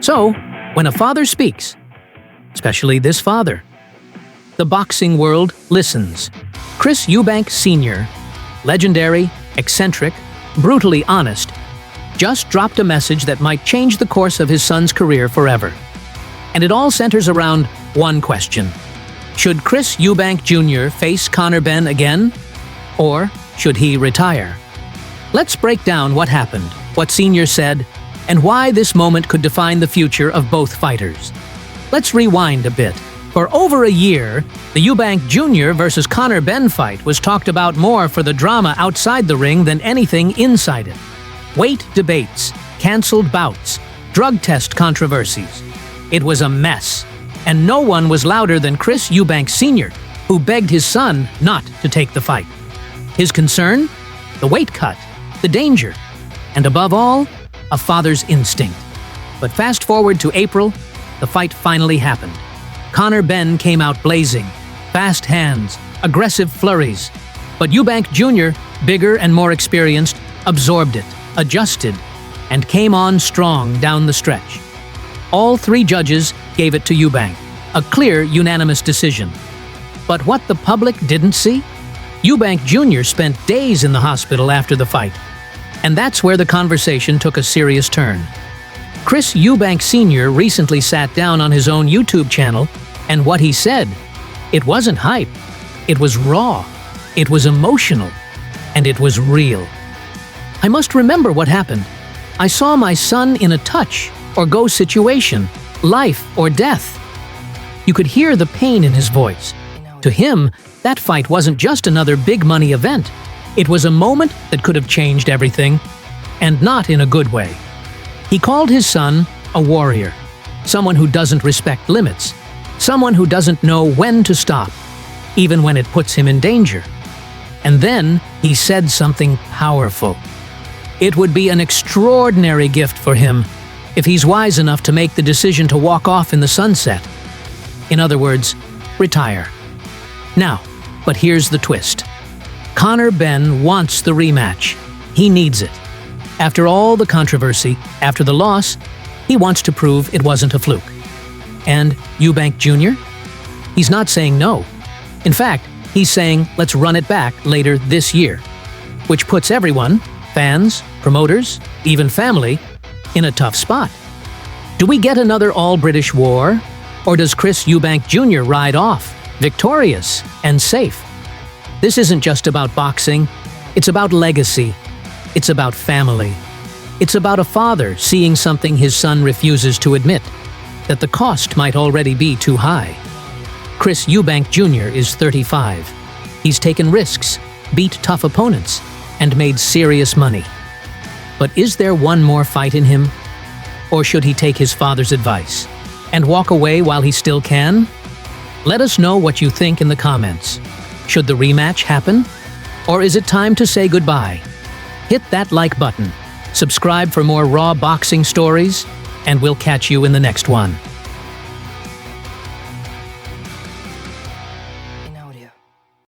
So, when a father speaks, especially this father, the boxing world listens. Chris Eubank Sr., legendary, eccentric, brutally honest, just dropped a message that might change the course of his son's career forever. And it all centers around one question. Should Chris Eubank Jr. face Conor Benn again? Or should he retire? Let's break down what happened, what Senior said, and why this moment could define the future of both fighters. Let's rewind a bit. For over a year, the Eubank Jr. versus Conor Benn fight was talked about more for the drama outside the ring than anything inside it. Weight debates, cancelled bouts, drug test controversies. It was a mess, and no one was louder than Chris Eubank Sr., who begged his son not to take the fight. His concern? The weight cut, the danger, and above all, a father's instinct. But fast forward to April, the fight finally happened. Conor Benn came out blazing, fast hands, aggressive flurries. But Eubank Jr., bigger and more experienced, absorbed it, adjusted, and came on strong down the stretch. All three judges gave it to Eubank, a clear, unanimous decision. But what the public didn't see? Eubank Jr. spent days in the hospital after the fight. And that's where the conversation took a serious turn. Chris Eubank Sr. recently sat down on his own YouTube channel, and what he said, it wasn't hype. It was raw. It was emotional. And it was real. I must remember what happened. I saw my son in a touch or go situation, life or death. You could hear the pain in his voice. To him, that fight wasn't just another big money event. It was a moment that could have changed everything, and not in a good way. He called his son a warrior, someone who doesn't respect limits, someone who doesn't know when to stop, even when it puts him in danger. And then he said something powerful. It would be an extraordinary gift for him if he's wise enough to make the decision to walk off in the sunset. In other words, retire. Now, but here's the twist. Conor Benn wants the rematch. He needs it. After all the controversy, after the loss, he wants to prove it wasn't a fluke. And Eubank Jr.? He's not saying no. In fact, he's saying let's run it back later this year, which puts everyone, fans, promoters, even family, in a tough spot. Do we get another all-British war? Or does Chris Eubank Jr. ride off, victorious and safe? This isn't just about boxing. It's about legacy. It's about family. It's about a father seeing something his son refuses to admit, that the cost might already be too high. Chris Eubank Jr. is 35. He's taken risks, beat tough opponents, and made serious money. But is there one more fight in him? Or should he take his father's advice and walk away while he still can? Let us know what you think in the comments. Should the rematch happen? Or is it time to say goodbye? Hit that like button, subscribe for more raw boxing stories, and we'll catch you in the next one.